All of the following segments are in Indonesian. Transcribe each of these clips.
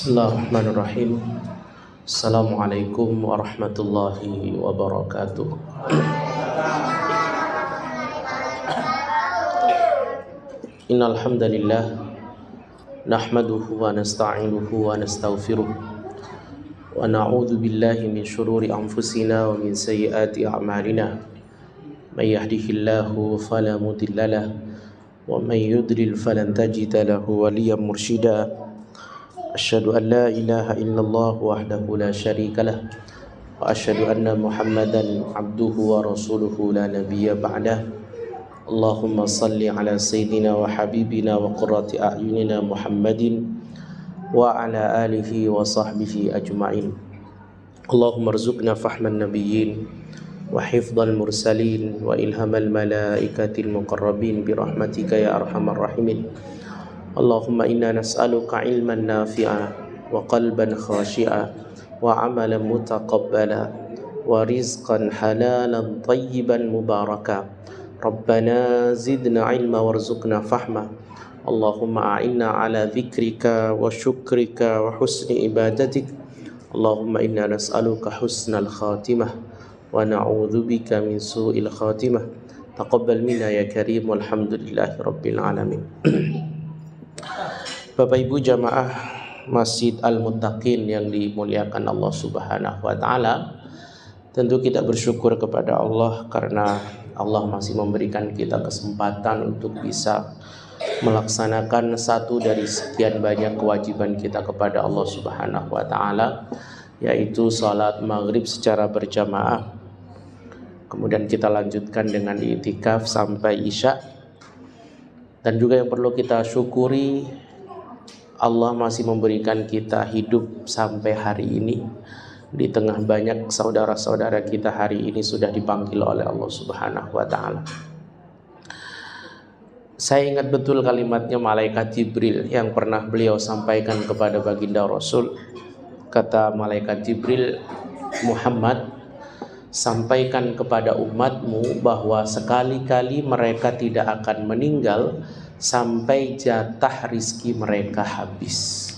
Bismillahirrahmanirrahim. Assalamualaikum warahmatullahi wabarakatuh. Innal hamdalillah nahmaduhu wa nasta'inuhu wa nastaghfiruh wa na'udzu billahi min shururi anfusina wa min sayyiati a'malina. May yahdihillahu fala mudilla lahu wa may yudlil falan tajida lahu waliyyan mursyida. Asyhadu an la ilaha illallah wahdahu la syarika lah wa asyhadu anna Muhammadan abduhu wa rasuluhu la nabiyya ba'dah. Allahumma salli ala sayyidina wa habibina wa qurrati a'yunina Muhammadin wa ala alihi wa sahbihi ajma'in. Allahumma rzuqna fahman nabiyyin wa hifdzal mursalin wa ilhamal malaikatil muqarrabin bi rahmatika ya arhamar rahimin. Allahumma inna nas'aluka ilman nafi'a wa qalban khashi'a wa amalan mutaqabbala wa rizqan halalan tayyiban mubaraka. Rabbana zidna ilma warzuqna fahma. Allahumma a'inna ala dzikrika wa syukrika wa husni ibadatik. Allahumma inna nas'aluka husnal khatimah wa na'udzubika min su'il khatimah. Taqabbal minna ya karim walhamdulillahi rabbil alamin. Bapak Ibu jamaah Masjid Al-Muttaqin yang dimuliakan Allah Subhanahu wa taala, tentu kita bersyukur kepada Allah karena Allah masih memberikan kita kesempatan untuk bisa melaksanakan satu dari sekian banyak kewajiban kita kepada Allah Subhanahu wa taala, yaitu salat maghrib secara berjamaah. Kemudian kita lanjutkan dengan i'tikaf sampai isya. Dan juga yang perlu kita syukuri, Allah masih memberikan kita hidup sampai hari ini. Di tengah banyak saudara-saudara kita hari ini sudah dipanggil oleh Allah Subhanahu wa taala. Saya ingat betul kalimatnya malaikat Jibril yang pernah beliau sampaikan kepada baginda Rasul. Kata malaikat Jibril, Muhammad, sampaikan kepada umatmu bahwa sekali-kali mereka tidak akan meninggal sampai jatah rizki mereka habis.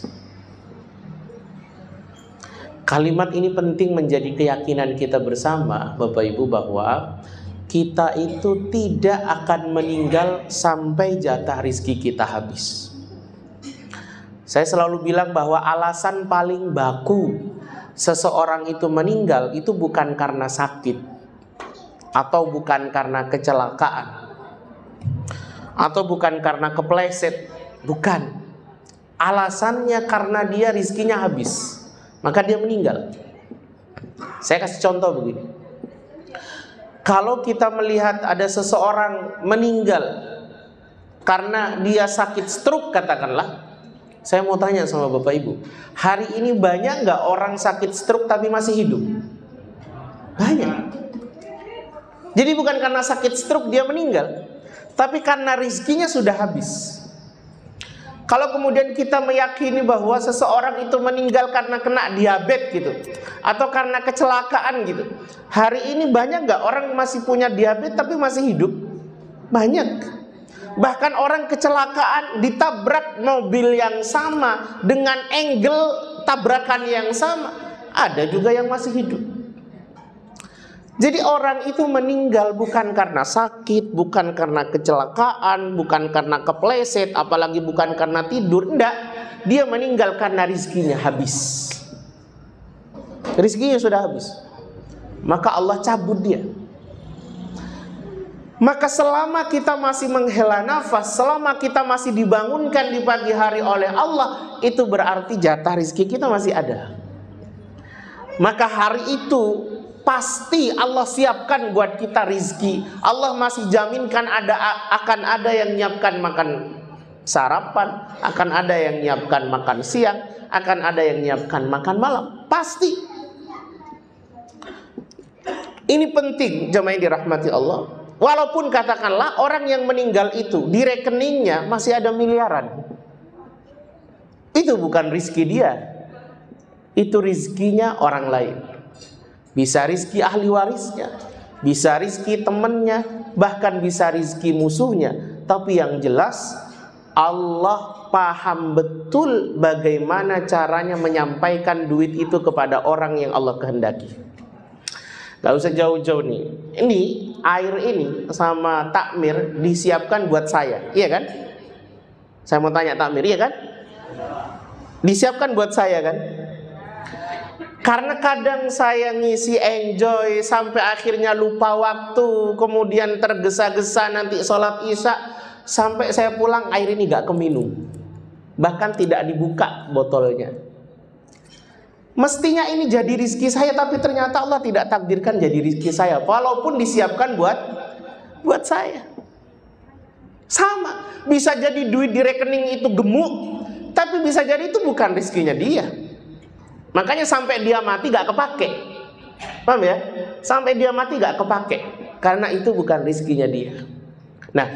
Kalimat ini penting menjadi keyakinan kita bersama, Bapak Ibu, bahwa kita itu tidak akan meninggal sampai jatah rizki kita habis. Saya selalu bilang bahwa alasan paling baku seseorang itu meninggal itu bukan karena sakit atau bukan karena kecelakaan atau bukan karena kepleset, bukan. Alasannya karena dia rizkinya habis, maka dia meninggal. Saya kasih contoh begini. Kalau kita melihat ada seseorang meninggal karena dia sakit stroke katakanlah, saya mau tanya sama Bapak Ibu, hari ini banyak nggak orang sakit stroke tapi masih hidup? Banyak. Jadi bukan karena sakit stroke dia meninggal, tapi karena rizkinya sudah habis. Kalau kemudian kita meyakini bahwa seseorang itu meninggal karena kena diabetes gitu, atau karena kecelakaan gitu, hari ini banyak nggak orang masih punya diabetes tapi masih hidup? Banyak. Bahkan orang kecelakaan ditabrak mobil yang sama dengan angle tabrakan yang sama, ada juga yang masih hidup. Jadi orang itu meninggal bukan karena sakit, bukan karena kecelakaan, bukan karena kepleset, apalagi bukan karena tidur. Enggak, dia meninggal karena rizkinya habis. Rizkinya sudah habis, maka Allah cabut dia. Maka selama kita masih menghela nafas, selama kita masih dibangunkan di pagi hari oleh Allah, itu berarti jatah rizki kita masih ada. Maka hari itu pasti Allah siapkan buat kita rizki. Allah masih jaminkan akan ada yang nyiapkan makan sarapan, akan ada yang nyiapkan makan siang, akan ada yang nyiapkan makan malam. Pasti. Ini penting jemaah yang dirahmati Allah. Walaupun katakanlah orang yang meninggal itu di rekeningnya masih ada miliaran, itu bukan rizki dia, itu rizkinya orang lain. Bisa rizki ahli warisnya, bisa rizki temannya, bahkan bisa rizki musuhnya. Tapi yang jelas Allah paham betul bagaimana caranya menyampaikan duit itu kepada orang yang Allah kehendaki. Gak usah jauh-jauh nih. Ini air ini sama takmir disiapkan buat saya, iya kan? Saya mau tanya takmir, iya kan? Disiapkan buat saya kan? Karena kadang saya ngisi enjoy sampai akhirnya lupa waktu, kemudian tergesa-gesa nanti sholat isya, sampai saya pulang air ini gak keminum, bahkan tidak dibuka botolnya. Mestinya ini jadi rizki saya, tapi ternyata Allah tidak takdirkan jadi rizki saya, walaupun disiapkan buat saya. Sama, bisa jadi duit di rekening itu gemuk, tapi bisa jadi itu bukan rizkinya dia. Makanya sampai dia mati gak kepake. Paham ya? Sampai dia mati gak kepake, karena itu bukan rizkinya dia. Nah,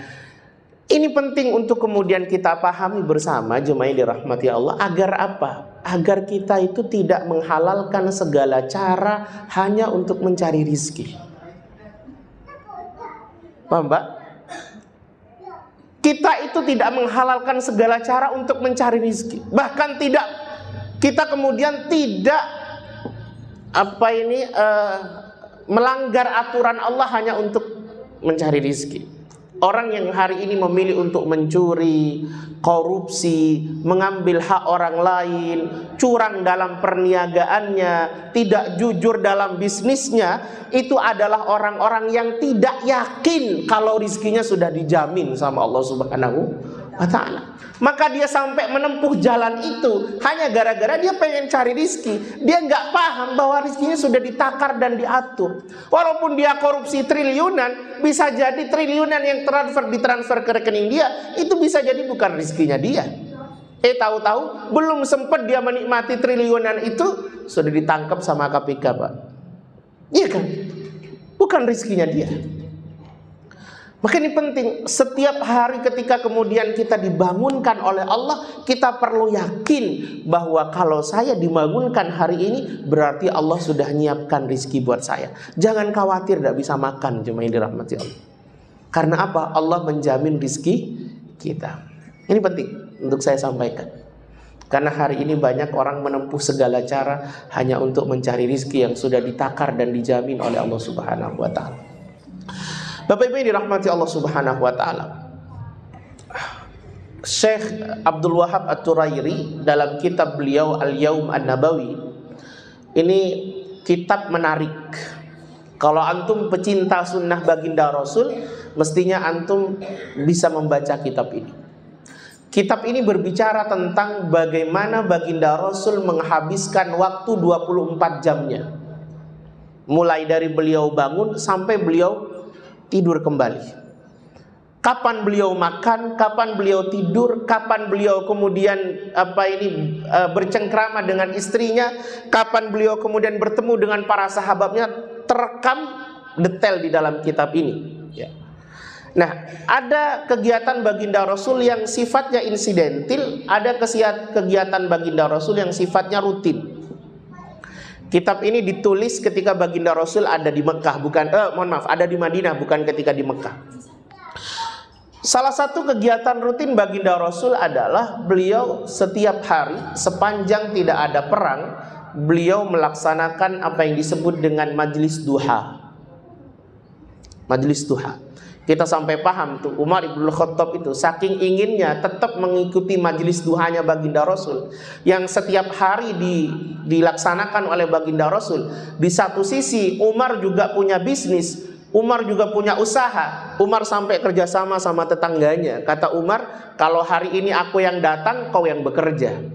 ini penting untuk kemudian kita pahami bersama, jemaah yang dirahmati Allah. Agar apa? Agar kita itu tidak menghalalkan segala cara hanya untuk mencari rizki. Paham Pak? Kita itu tidak menghalalkan segala cara untuk mencari rizki. Bahkan kita kemudian tidak melanggar aturan Allah hanya untuk mencari rizki. Orang yang hari ini memilih untuk mencuri, korupsi, mengambil hak orang lain, curang dalam perniagaannya, tidak jujur dalam bisnisnya, itu adalah orang-orang yang tidak yakin kalau rizkinya sudah dijamin sama Allah Subhanahu wa ta'ala. Maka dia sampai menempuh jalan itu hanya gara-gara dia pengen cari rizki. Dia nggak paham bahwa rizkinya sudah ditakar dan diatur. Walaupun dia korupsi triliunan, bisa jadi triliunan yang ditransfer ke rekening dia, itu bisa jadi bukan rizkinya dia. Tahu-tahu belum sempat dia menikmati triliunan itu sudah ditangkap sama KPK, Pak. Iya kan? Bukan rizkinya dia. Maka ini penting, setiap hari ketika kemudian kita dibangunkan oleh Allah, kita perlu yakin bahwa kalau saya dibangunkan hari ini, berarti Allah sudah nyiapkan rizki buat saya. Jangan khawatir tidak bisa makan, jemaah yang dirahmati Allah. Karena apa? Allah menjamin rizki kita. Ini penting untuk saya sampaikan. Karena hari ini banyak orang menempuh segala cara hanya untuk mencari rizki yang sudah ditakar dan dijamin oleh Allah Subhanahu wa ta'ala. Bapak Ibu yang dirahmati Allah Subhanahu wa ta'ala, Syekh Abdul Wahab At-Turairi dalam kitab beliau Al-Yaum An-Nabawi, ini kitab menarik. Kalau antum pecinta sunnah baginda Rasul, mestinya antum bisa membaca kitab ini. Kitab ini berbicara tentang bagaimana baginda Rasul menghabiskan waktu 24 jamnya, mulai dari beliau bangun sampai beliau tidur kembali. Kapan beliau makan, kapan beliau tidur, kapan beliau kemudian bercengkrama dengan istrinya, kapan beliau kemudian bertemu dengan para sahabatnya, terekam detail di dalam kitab ini. Ya. Nah, ada kegiatan baginda Rasul yang sifatnya insidentil, ada kegiatan baginda Rasul yang sifatnya rutin. Kitab ini ditulis ketika baginda Rasul ada di Mekah, ada di Madinah, bukan ketika di Mekah. Salah satu kegiatan rutin baginda Rasul adalah beliau setiap hari sepanjang tidak ada perang, beliau melaksanakan apa yang disebut dengan majlis duha. Majlis duha. Kita sampai paham tuh Umar ibn Khattab itu saking inginnya tetap mengikuti majelis duhanya baginda Rasul yang setiap hari dilaksanakan oleh baginda Rasul. Di satu sisi Umar juga punya bisnis, Umar juga punya usaha. Umar sampai kerjasama sama tetangganya. Kata Umar, kalau hari ini aku yang datang, kau yang bekerja.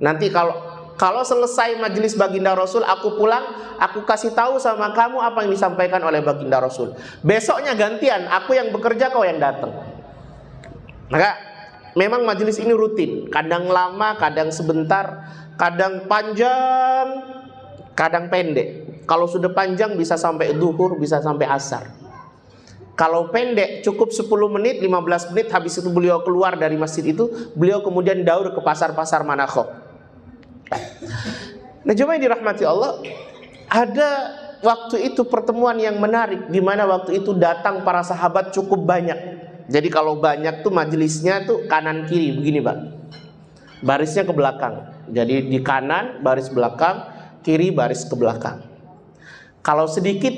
Nanti kalau selesai majelis baginda Rasul, aku pulang, aku kasih tahu sama kamu apa yang disampaikan oleh baginda Rasul. Besoknya gantian, aku yang bekerja, kau yang datang. Maka memang majelis ini rutin, kadang lama, kadang sebentar, kadang panjang, kadang pendek. Kalau sudah panjang bisa sampai zuhur, bisa sampai asar. Kalau pendek cukup 10 menit, 15 menit, habis itu beliau keluar dari masjid itu, beliau kemudian daur ke pasar-pasar Manakho. Nah, jemaah yang dirahmati Allah, ada waktu itu pertemuan yang menarik, di mana waktu itu datang para sahabat cukup banyak. Jadi kalau banyak tuh majelisnya tuh kanan kiri begini Pak, barisnya ke belakang. Jadi di kanan baris belakang, kiri baris ke belakang. Kalau sedikit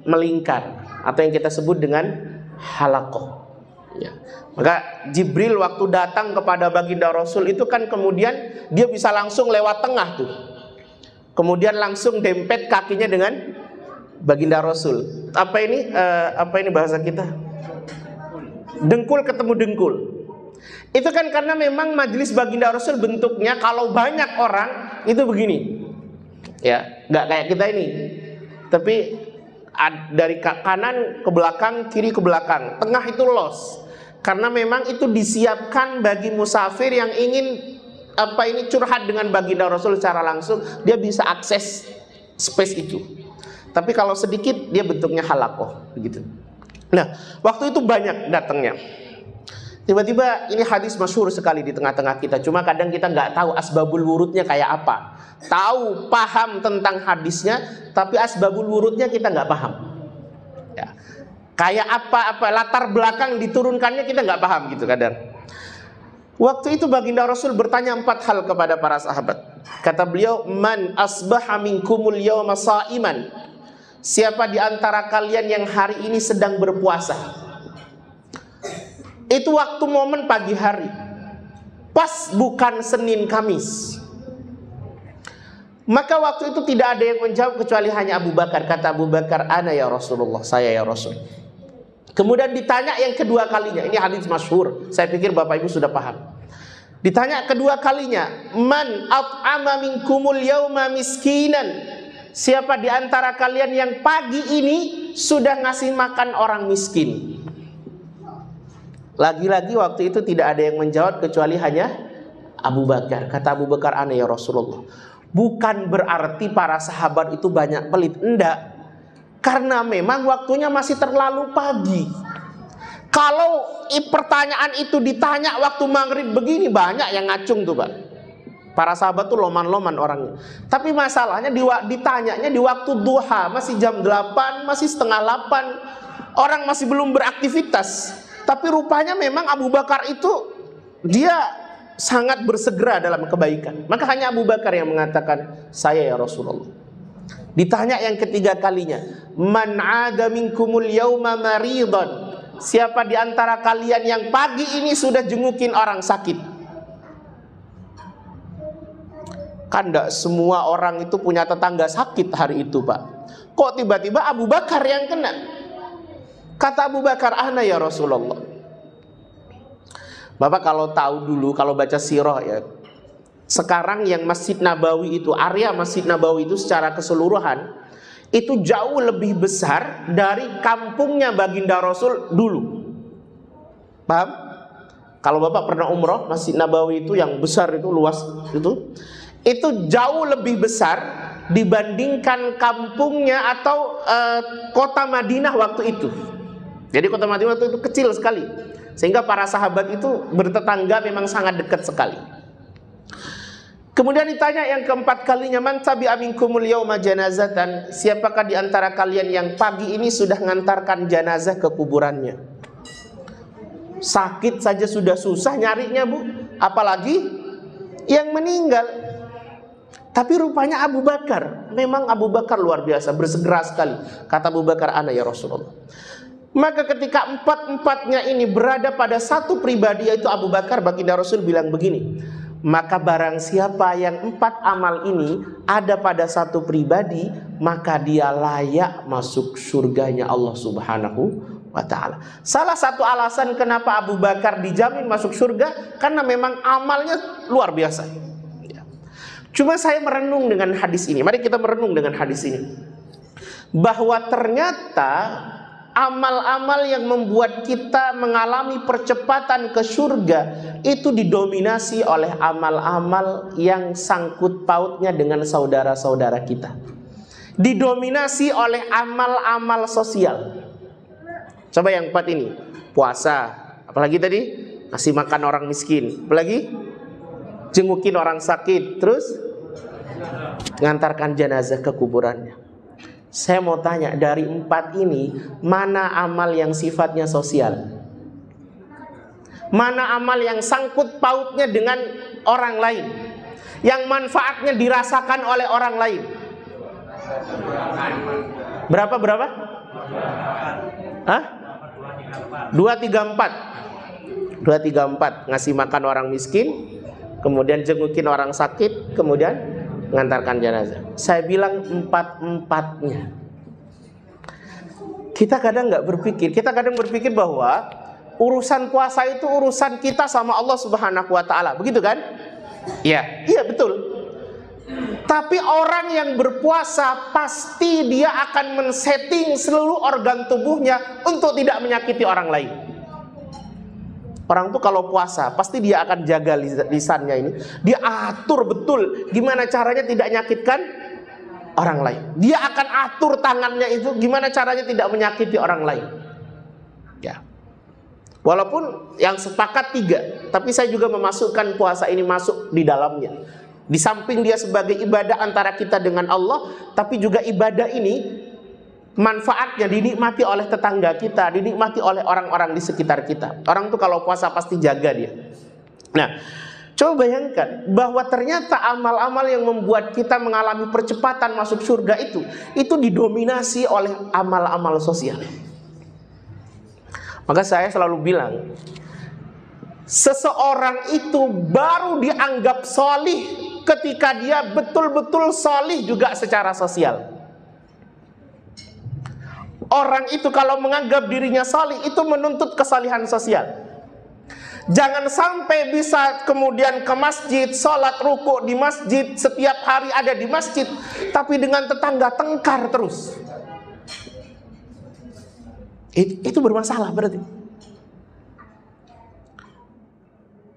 melingkar atau yang kita sebut dengan halaqah. Ya. Maka Jibril waktu datang kepada baginda Rasul itu kan kemudian dia bisa langsung lewat tengah tuh. Kemudian langsung dempet kakinya dengan baginda Rasul. Apa ini bahasa kita? Dengkul ketemu dengkul. Itu kan karena memang majelis baginda Rasul bentuknya kalau banyak orang itu begini. Ya, nggak kayak kita ini. Tapi dari kanan ke belakang, kiri ke belakang, tengah itu los. Karena memang itu disiapkan bagi musafir yang ingin curhat dengan baginda Rasul secara langsung, dia bisa akses space itu. Tapi kalau sedikit dia bentuknya halaqah begitu. Nah, waktu itu banyak datangnya. Tiba-tiba ini hadis masyhur sekali di tengah-tengah kita. Cuma kadang kita nggak tahu asbabul wurudnya kayak apa. Tahu, paham tentang hadisnya, tapi asbabul wurudnya kita nggak paham. Ya. Kayak apa latar belakang diturunkannya kita nggak paham gitu kadang. Waktu itu baginda Rasul bertanya 4 hal kepada para sahabat. Kata beliau, "Man asbaha minkumul yawma sha'iman." Siapa di antara kalian yang hari ini sedang berpuasa? Itu waktu momen pagi hari. Pas bukan Senin Kamis. Maka waktu itu tidak ada yang menjawab kecuali hanya Abu Bakar. Kata Abu Bakar, "Ana ya Rasulullah, saya ya Rasul." Kemudian ditanya yang kedua kalinya. Ini hadis masyhur. Saya pikir Bapak Ibu sudah paham. Ditanya kedua kalinya, "Man at'ama minkumul yauma miskinan?" Siapa di antara kalian yang pagi ini sudah ngasih makan orang miskin? Lagi-lagi waktu itu tidak ada yang menjawab kecuali hanya Abu Bakar. Kata Abu Bakar, "Ana ya Rasulullah." Bukan berarti para sahabat itu banyak pelit, enggak. Karena memang waktunya masih terlalu pagi. Kalau pertanyaan itu ditanya waktu maghrib begini, banyak yang ngacung tuh Pak. Para sahabat tuh loman-loman orangnya. Tapi masalahnya ditanyanya di waktu duha, masih jam 8, masih setengah 8. Orang masih belum beraktivitas. Tapi rupanya memang Abu Bakar itu dia sangat bersegera dalam kebaikan. Maka hanya Abu Bakar yang mengatakan, "Saya ya Rasulullah." Ditanya yang ketiga kalinya, "Man 'ada minkumul yauma maridan?" Siapa di antara kalian yang pagi ini sudah jengukin orang sakit? Kan tidak semua orang itu punya tetangga sakit hari itu Pak. Kok tiba-tiba Abu Bakar yang kena? Kata Abu Bakar, "Ana ya Rasulullah." Bapak kalau tahu dulu, kalau baca sirah ya, sekarang yang Masjid Nabawi itu, area Masjid Nabawi itu secara keseluruhan itu jauh lebih besar dari kampungnya baginda Rasul dulu. Paham? Kalau Bapak pernah umroh, Masjid Nabawi itu yang besar itu, luas itu jauh lebih besar dibandingkan kampungnya atau kota Madinah waktu itu. Jadi kota Madinah waktu itu kecil sekali, sehingga para sahabat itu bertetangga memang sangat dekat sekali. Kemudian ditanya yang keempat kalinya, "Man tabi'a minkumul yauma janazatan?" Siapakah di antara kalian yang pagi ini sudah mengantarkan jenazah ke kuburannya? Sakit saja sudah susah nyarinya Bu, apalagi yang meninggal. Tapi rupanya Abu Bakar, memang Abu Bakar luar biasa, bersegera sekali. Kata Abu Bakar, "Ana ya Rasulullah." Maka ketika empat-empatnya ini berada pada satu pribadi, yaitu Abu Bakar, baginda Rasul bilang begini, "Maka barang siapa yang 4 amal ini ada pada satu pribadi, maka dia layak masuk surganya Allah Subhanahu wa ta'ala." Salah satu alasan kenapa Abu Bakar dijamin masuk surga, karena memang amalnya luar biasa. Cuma saya merenung dengan hadis ini. Mari kita merenung dengan hadis ini, bahwa ternyata amal-amal yang membuat kita mengalami percepatan ke surga itu didominasi oleh amal-amal yang sangkut pautnya dengan saudara-saudara kita. Didominasi oleh amal-amal sosial. Coba yang 4 ini, puasa, apalagi tadi ngasih makan orang miskin, apalagi jengukin orang sakit, terus ngantarkan jenazah ke kuburannya. Saya mau tanya, dari 4 ini mana amal yang sifatnya sosial? mana amal yang sangkut pautnya dengan orang lain, yang manfaatnya dirasakan oleh orang lain. Berapa? Hah? 2, 3, 4 ngasih makan orang miskin, kemudian jengukin orang sakit, kemudian mengantarkan jenazah. Saya bilang 4-4-nya. Kita kadang berpikir bahwa urusan puasa itu urusan kita sama Allah Subhanahu wa taala. Begitu kan? Iya betul. Tapi orang yang berpuasa pasti dia akan men-setting seluruh organ tubuhnya untuk tidak menyakiti orang lain. Orang tuh kalau puasa pasti dia akan jaga lisannya ini. Dia atur betul gimana caranya tidak menyakitkan orang lain. Dia akan atur tangannya itu gimana caranya tidak menyakiti orang lain. Ya. Walaupun yang sepakat 3, tapi saya juga memasukkan puasa ini masuk di dalamnya. Di samping dia sebagai ibadah antara kita dengan Allah, tapi juga ibadah ini manfaatnya dinikmati oleh tetangga kita, dinikmati oleh orang-orang di sekitar kita. Orang tuh kalau puasa pasti jaga dia. Nah, coba bayangkan bahwa ternyata amal-amal yang membuat kita mengalami percepatan masuk surga itu didominasi oleh amal-amal sosial. Maka saya selalu bilang, seseorang itu baru dianggap solih ketika dia betul-betul solih juga secara sosial. Orang itu kalau menganggap dirinya solih itu menuntut kesalihan sosial. Jangan sampai bisa kemudian ke masjid, sholat ruku di masjid, setiap hari ada di masjid, tapi dengan tetangga tengkar terus. Itu bermasalah berarti.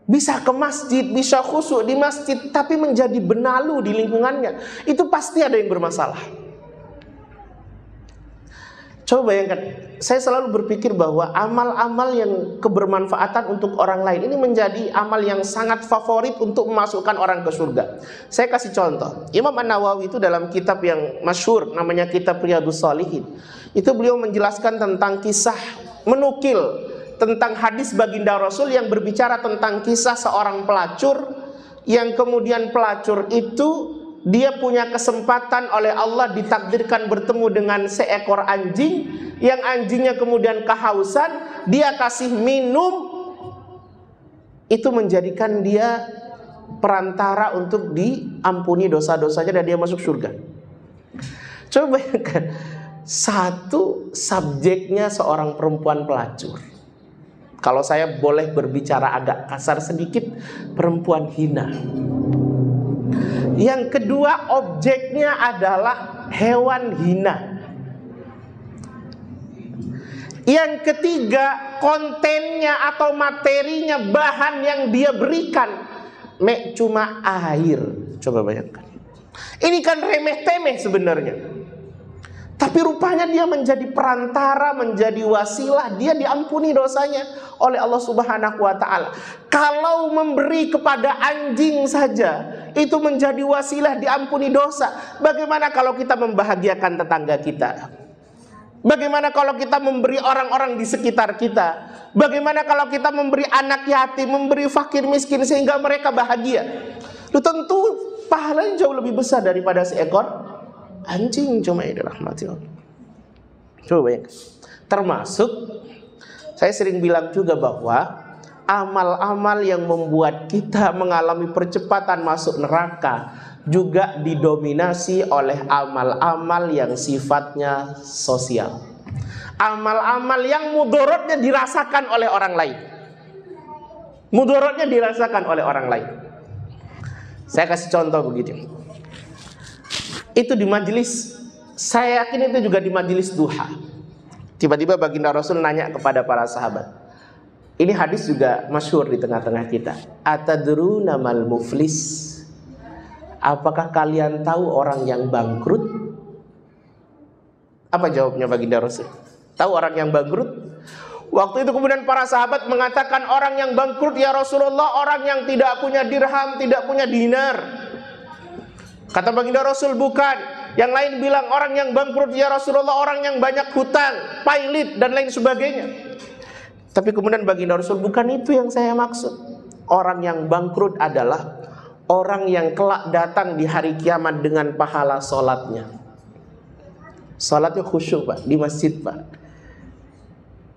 Bisa ke masjid, bisa khusyuk di masjid, tapi menjadi benalu di lingkungannya, itu pasti ada yang bermasalah. Coba bayangkan, saya selalu berpikir bahwa amal-amal yang kebermanfaatan untuk orang lain ini menjadi amal yang sangat favorit untuk memasukkan orang ke surga. Saya kasih contoh, Imam An-Nawawi itu dalam kitab yang masyhur namanya kitab Riyadhus Shalihin, itu beliau menjelaskan tentang kisah, menukil tentang hadis baginda Rasul yang berbicara tentang kisah seorang pelacur, yang kemudian pelacur itu dia punya kesempatan oleh Allah ditakdirkan bertemu dengan seekor anjing, yang anjingnya kemudian kehausan, dia kasih minum, itu menjadikan dia perantara untuk diampuni dosa-dosanya dan dia masuk surga. Coba bayangkan, satu subjeknya seorang perempuan pelacur. Kalau saya boleh berbicara agak kasar sedikit, perempuan hina. Yang kedua, objeknya adalah hewan hina. Yang ketiga, kontennya atau materinya, bahan yang dia berikan cuma air. Coba bayangkan. Ini kan remeh-temeh sebenarnya. Tapi rupanya dia menjadi perantara, menjadi wasilah, dia diampuni dosanya oleh Allah Subhanahu wa taala. Kalau memberi kepada anjing saja itu menjadi wasilah diampuni dosa, bagaimana kalau kita membahagiakan tetangga kita? Bagaimana kalau kita memberi orang-orang di sekitar kita? Bagaimana kalau kita memberi anak yatim, memberi fakir miskin sehingga mereka bahagia? Tentu pahalanya jauh lebih besar daripada seekor anjing cuma dirahmati Allah. Coba ya. Termasuk saya sering bilang juga bahwa amal-amal yang membuat kita mengalami percepatan masuk neraka juga didominasi oleh amal-amal yang sifatnya sosial. Amal-amal yang mudaratnya dirasakan oleh orang lain. Mudaratnya dirasakan oleh orang lain. Saya kasih contoh begitu. Itu di majelis, saya yakin itu juga di majelis duha. Tiba-tiba baginda Rasul nanya kepada para sahabat. Ini hadis juga masyhur di tengah-tengah kita. Atadruna mal muflis? Apakah kalian tahu orang yang bangkrut? Apa jawabnya baginda Rasul? Tahu orang yang bangkrut? Waktu itu kemudian para sahabat mengatakan, orang yang bangkrut ya Rasulullah, orang yang tidak punya dirham, tidak punya dinar. Kata baginda Rasul, bukan. Yang lain bilang, orang yang bangkrut ya Rasulullah, orang yang banyak hutang, pailit dan lain sebagainya. Tapi kemudian baginda Rasul, bukan itu yang saya maksud. Orang yang bangkrut adalah orang yang kelak datang di hari kiamat dengan pahala sholatnya. Sholatnya khusyuk Pak, di masjid Pak,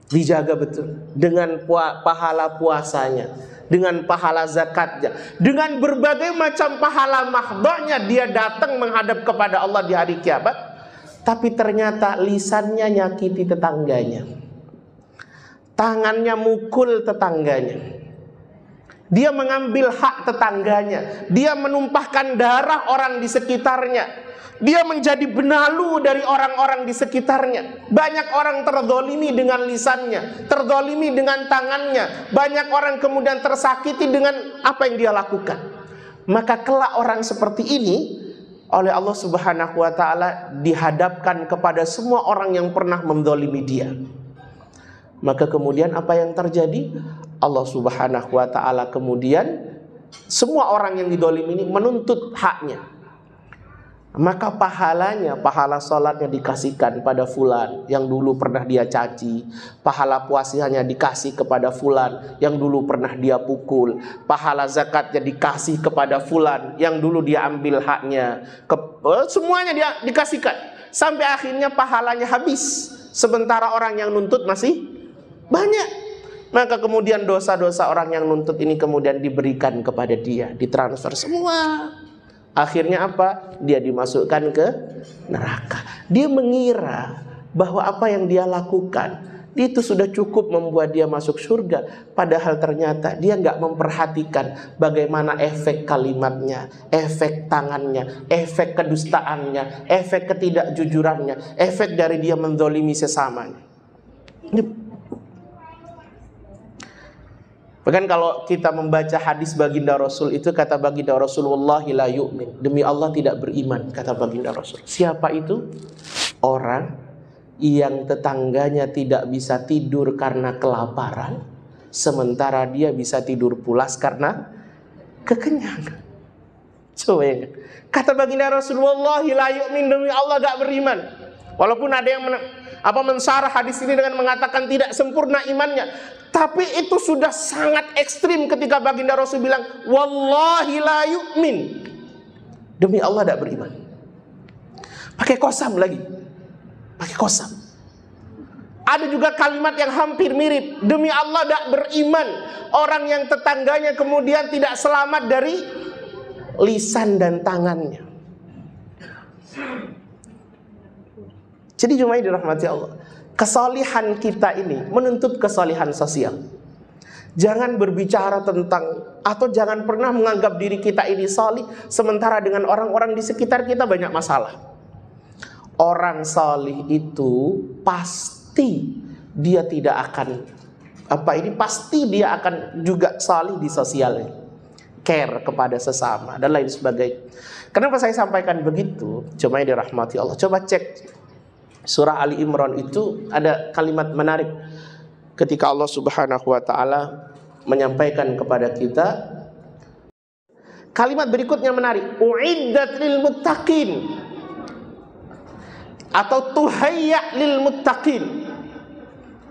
dijaga betul, dengan pahala puasanya, dengan pahala zakatnya, dengan berbagai macam pahala mahdhahnya. Dia datang menghadap kepada Allah di hari kiamat, tapi ternyata lisannya nyakiti tetangganya, tangannya mukul tetangganya, dia mengambil hak tetangganya, dia menumpahkan darah orang di sekitarnya, dia menjadi benalu dari orang-orang di sekitarnya. Banyak orang terzolimi dengan lisannya, terzolimi dengan tangannya. Banyak orang kemudian tersakiti dengan apa yang dia lakukan. Maka kelak orang seperti ini oleh Allah Subhanahu wa ta'ala dihadapkan kepada semua orang yang pernah menzolimi dia. Maka kemudian apa yang terjadi? Allah Subhanahu wa ta'ala kemudian semua orang yang dizolimi ini menuntut haknya. Maka pahalanya, pahala sholatnya dikasihkan pada fulan yang dulu pernah dia caci. Pahala puasanya dikasih kepada fulan yang dulu pernah dia pukul. Pahala zakatnya dikasih kepada fulan yang dulu dia ambil haknya. Semuanya dia dikasihkan, sampai akhirnya pahalanya habis, sementara orang yang nuntut masih banyak. Maka kemudian dosa-dosa orang yang nuntut ini kemudian diberikan kepada dia, ditransfer semua. Akhirnya apa? Dia dimasukkan ke neraka. Dia mengira bahwa apa yang dia lakukan itu sudah cukup membuat dia masuk surga. Padahal ternyata dia nggak memperhatikan bagaimana efek kalimatnya, efek tangannya, efek kedustaannya, efek ketidakjujurannya, efek dari dia menzolimi sesamanya. Bahkan kalau kita membaca hadis baginda Rasul itu, kata baginda Rasul, wallahi la yu'min, demi Allah tidak beriman, kata baginda Rasul. Siapa itu? Orang yang tetangganya tidak bisa tidur karena kelaparan, sementara dia bisa tidur pulas karena kekenyangan. Coba ya. Kata baginda Rasul, wallahi la yu'min, demi Allah gak beriman. Walaupun ada yang mensarah hadis ini dengan mengatakan tidak sempurna imannya, tapi itu sudah sangat ekstrim ketika baginda Rasul bilang wallahi la yu'min, demi Allah tidak beriman. Pakai kosam lagi, pakai kosam. Ada juga kalimat yang hampir mirip, demi Allah tidak beriman orang yang tetangganya kemudian tidak selamat dari lisan dan tangannya. Jadi jemaah dirahmati Allah, kesalihan kita ini menuntut kesalihan sosial. Jangan berbicara tentang atau jangan pernah menganggap diri kita ini salih sementara dengan orang-orang di sekitar kita banyak masalah. Orang salih itu pasti dia tidak akan pasti dia akan juga salih di sosialnya, care kepada sesama dan lain sebagainya. Kenapa saya sampaikan begitu? Jemaah dirahmati Allah, coba cek surah Ali Imran, itu ada kalimat menarik ketika Allah Subhanahu wa ta'ala menyampaikan kepada kita. Kalimat berikutnya menarik, uiddat lil muttaqin atau tuhayya lil muttaqin.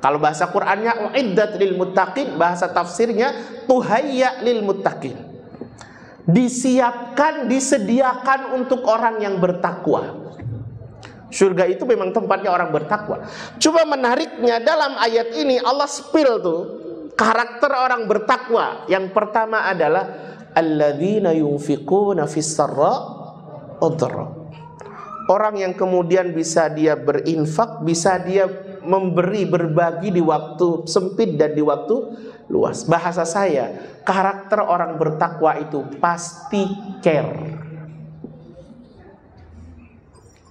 Kalau bahasa Qur'annya uiddat lil muttaqin, bahasa tafsirnya tuhayya lil muttaqin. Disiapkan, disediakan untuk orang yang bertakwa. Surga itu memang tempatnya orang bertakwa. Coba menariknya, dalam ayat ini Allah spill tuh karakter orang bertakwa. Yang pertama adalah alladzina yunfiquna fis sarra wad-dharra. Orang yang kemudian bisa dia berinfak, bisa dia memberi, berbagi di waktu sempit dan di waktu luas. Bahasa saya, karakter orang bertakwa itu pasti care.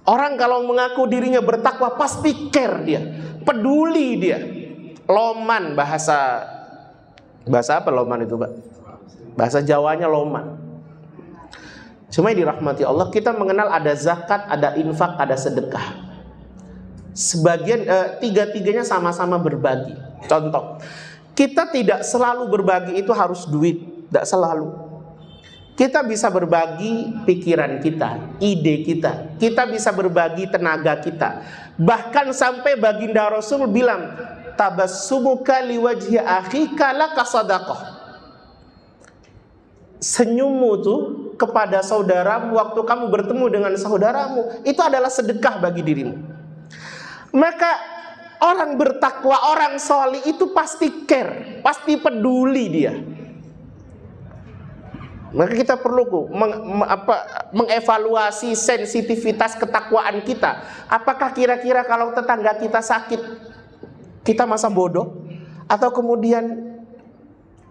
Orang kalau mengaku dirinya bertakwa pasti care dia, peduli dia. Loman, bahasa apa loman itu, Pak? Bahasa Jawanya loman. Cuma dirahmati Allah, kita mengenal ada zakat, ada infak, ada sedekah. Sebagian tiga-tiganya sama-sama berbagi. Contoh, kita tidak selalu berbagi itu harus duit, tidak selalu. Kita bisa berbagi pikiran kita, ide kita bisa berbagi tenaga kita. Bahkan sampai baginda Rasul bilang, tabassumuka liwajhi akhika laka sadaqah. Senyummu tuh kepada saudaramu waktu kamu bertemu dengan saudaramu itu adalah sedekah bagi dirimu. Maka orang bertakwa, orang solih itu pasti care, pasti peduli dia. Maka kita perlu mengevaluasi sensitivitas ketakwaan kita. Apakah kira-kira kalau tetangga kita sakit, kita masa bodoh? Atau kemudian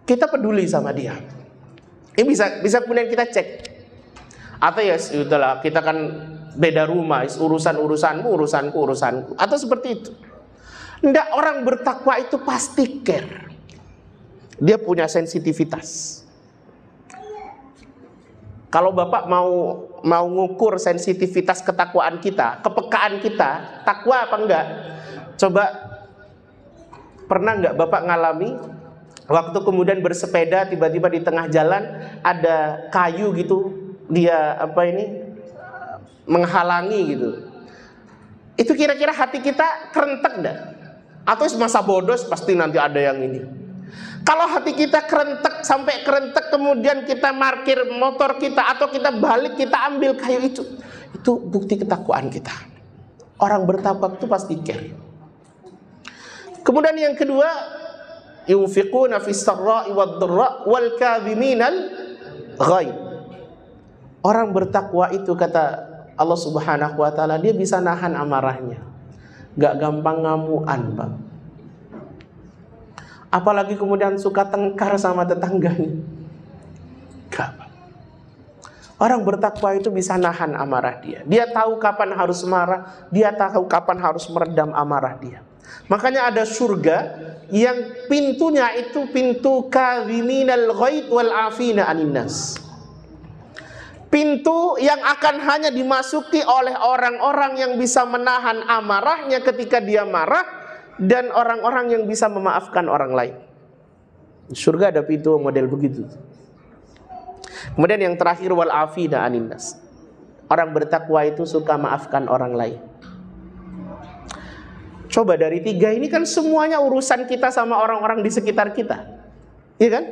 kita peduli sama dia? Ini bisa kemudian kita cek. Atau ya sudahlah, kita kan beda rumah, urusan-urusanmu, urusanku. Atau seperti itu. Enggak, orang bertakwa itu pasti care. Dia punya sensitivitas. Kalau Bapak mau ngukur sensitivitas ketakwaan kita, kepekaan kita, takwa apa enggak? Coba, pernah enggak Bapak ngalami waktu kemudian bersepeda tiba-tiba di tengah jalan ada kayu gitu, dia menghalangi gitu. Itu kira-kira hati kita kerentek enggak? Atau masa bodoh pasti nanti ada yang ini. Kalau hati kita kerentek, sampai kerentek kemudian kita parkir motor kita atau kita balik, kita ambil kayu itu bukti ketakwaan kita. Orang bertakwa itu pasti care. Kemudian yang kedua, yunfiquna fis sarra'i wad-dharra wal kadhiminal ghaidh. Orang bertakwa itu kata Allah Subhanahu wa taala, dia bisa nahan amarahnya. Gak gampang ngamuan, Bang. Apalagi kemudian suka tengkar sama tetangganya. Gak. Orang bertakwa itu bisa nahan amarah dia. Dia tahu kapan harus marah, dia tahu kapan harus meredam amarah dia. Makanya ada surga yang pintunya itu pintu kadhiminal ghaidh wal afina anin nas. Pintu yang akan hanya dimasuki oleh orang-orang yang bisa menahan amarahnya ketika dia marah, dan orang-orang yang bisa memaafkan orang lain. Surga ada pintu model begitu. Kemudian yang terakhir, wal afina anin nas. Orang bertakwa itu suka maafkan orang lain. Coba dari tiga ini kan semuanya urusan kita sama orang-orang di sekitar kita, iya kan?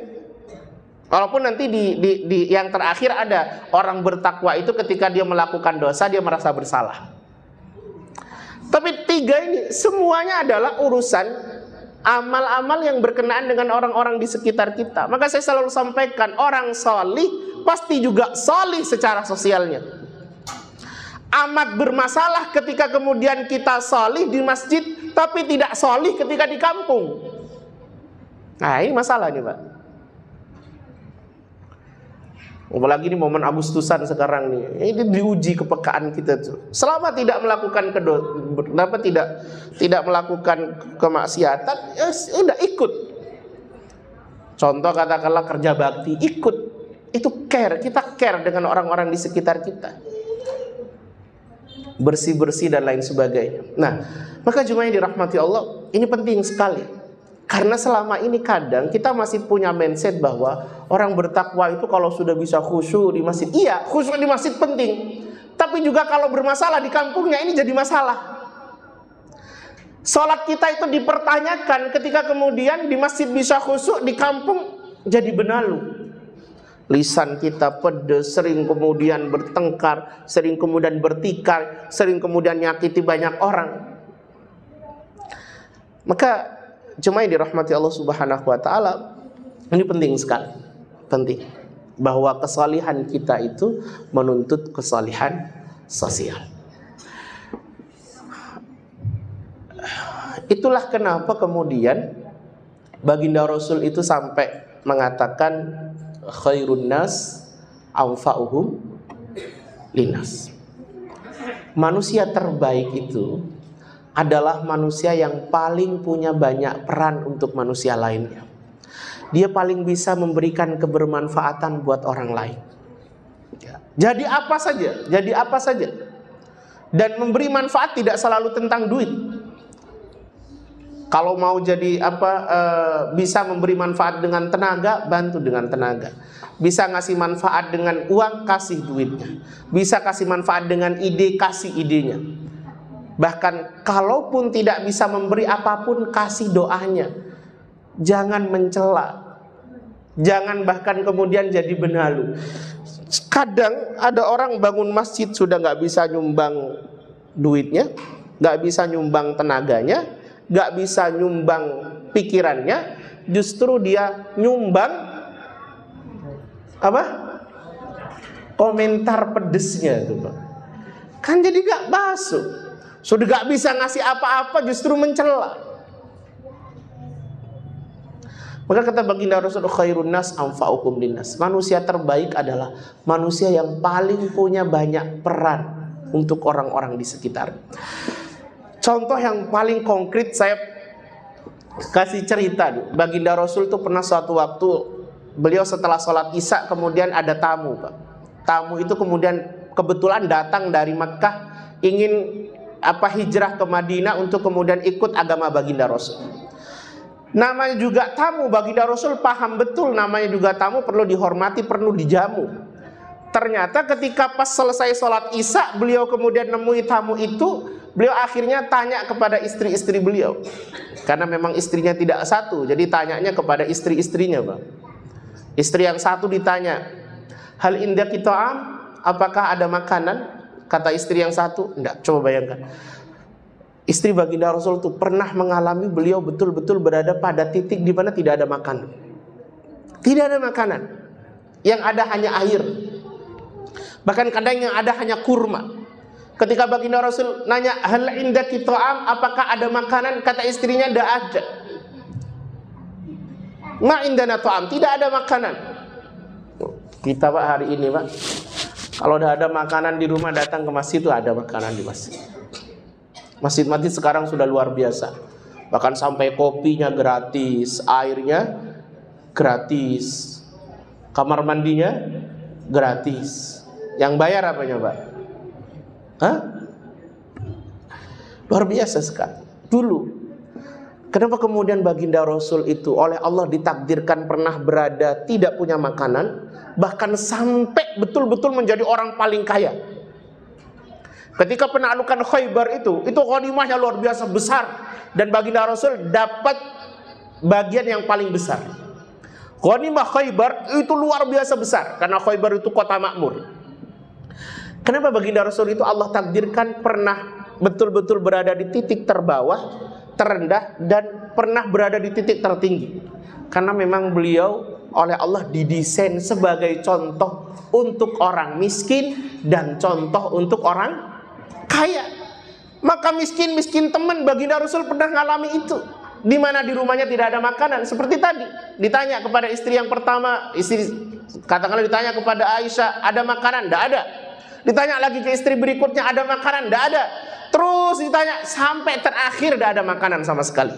Walaupun nanti di yang terakhir ada orang bertakwa itu ketika dia melakukan dosa dia merasa bersalah. Tapi tiga ini semuanya adalah urusan amal-amal yang berkenaan dengan orang-orang di sekitar kita. Maka saya selalu sampaikan, orang salih pasti juga salih secara sosialnya. Amat bermasalah ketika kemudian kita salih di masjid tapi tidak salih ketika di kampung. Nah, ini masalah nih, Pak. Apalagi ini momen Agustusan sekarang nih, ini diuji kepekaan kita tuh. Selama tidak melakukan tidak melakukan kemaksiatan, ya udah ikut. Contoh katakanlah kerja bakti, ikut. Itu care, kita care dengan orang-orang di sekitar kita. Bersih-bersih dan lain sebagainya. Nah, maka jemaah yang dirahmati Allah, ini penting sekali. Karena selama ini kadang kita masih punya mindset bahwa orang bertakwa itu kalau sudah bisa khusyuk di masjid. Iya, khusyuk di masjid penting. Tapi juga kalau bermasalah di kampungnya ini jadi masalah. Sholat kita itu dipertanyakan ketika kemudian di masjid bisa khusyuk, di kampung jadi benalu. Lisan kita pedes, sering kemudian bertengkar, sering kemudian bertikai, sering kemudian nyakiti banyak orang. Maka jemaah yang dirahmati Allah Subhanahu wa taala, ini penting sekali. Penting bahwa kesalihan kita itu menuntut kesalihan sosial. Itulah kenapa kemudian baginda Rasul itu sampai mengatakan khairun nas anfa'uhum linnas. Manusia terbaik itu adalah manusia yang paling punya banyak peran untuk manusia lainnya. Dia paling bisa memberikan kebermanfaatan buat orang lain. Jadi apa saja. Dan memberi manfaat tidak selalu tentang duit. Kalau mau jadi bisa memberi manfaat dengan tenaga, bantu dengan tenaga. Bisa ngasih manfaat dengan uang, kasih duitnya. Bisa kasih manfaat dengan ide, kasih idenya. Bahkan kalaupun tidak bisa memberi apapun, kasih doanya. Jangan mencela. Jangan bahkan kemudian jadi benalu. Kadang ada orang bangun masjid sudah nggak bisa nyumbang duitnya, nggak bisa nyumbang tenaganya, nggak bisa nyumbang pikirannya, justru dia nyumbang apa? Komentar pedesnya itu, Pak. Kan jadi nggak masuk. Sudah nggak bisa ngasih apa-apa, justru mencela. Maka kata baginda Rasul, khairun nas anfa'ukum linnas. Manusia terbaik adalah manusia yang paling punya banyak peran untuk orang-orang di sekitar. Contoh yang paling konkret saya kasih cerita. Baginda Rasul itu pernah suatu waktu, beliau setelah sholat isya kemudian ada tamu, Pak. Tamu itu kemudian kebetulan datang dari Makkah, ingin hijrah ke Madinah untuk kemudian ikut agama baginda Rasul. Namanya juga tamu, baginda Rasul paham betul namanya juga tamu, perlu dihormati, perlu dijamu. Ternyata ketika pas selesai sholat isya, beliau kemudian nemui tamu itu, beliau akhirnya tanya kepada istri-istri beliau. Karena memang istrinya tidak satu, jadi tanyanya kepada istri-istrinya, Bang. Istri yang satu ditanya, hal indaki ta'am, apakah ada makanan? Kata istri yang satu, enggak. Coba bayangkan, istri baginda Rasul itu pernah mengalami beliau betul-betul berada pada titik di mana tidak ada makanan. Tidak ada makanan. Yang ada hanya air. Bahkan kadang yang ada hanya kurma. Ketika baginda Rasul nanya, hal indaki ta'am, apakah ada makanan? Kata istrinya, tidak ada. Ma indana ta'am, tidak ada makanan. Kita, Pak, hari ini, Pak, kalau udah ada makanan di rumah, datang ke masjid itu ada makanan di masjid. Masjid-masjid sekarang sudah luar biasa. Bahkan sampai kopinya gratis, airnya gratis, kamar mandinya gratis. Yang bayar apanya, Pak? Hah? Luar biasa sekali. Dulu, kenapa kemudian baginda Rasul itu oleh Allah ditakdirkan pernah berada tidak punya makanan, bahkan sampai betul-betul menjadi orang paling kaya. Ketika penaklukan Khaybar itu ghanimahnya luar biasa besar, dan baginda Rasul dapat bagian yang paling besar. Ghanimah Khaybar itu luar biasa besar, karena Khaybar itu kota makmur. Kenapa baginda Rasul itu Allah takdirkan pernah betul-betul berada di titik terbawah, terendah, dan pernah berada di titik tertinggi? Karena memang beliau oleh Allah didesain sebagai contoh untuk orang miskin dan contoh untuk orang kaya. Maka miskin teman baginda Rasul pernah ngalami itu. Di mana di rumahnya tidak ada makanan. Seperti tadi ditanya kepada istri yang pertama, istri katakanlah ditanya kepada Aisyah, ada makanan? Tidak ada. Ditanya lagi ke istri berikutnya, ada makanan? Tidak ada. Terus ditanya sampai terakhir tidak ada makanan sama sekali.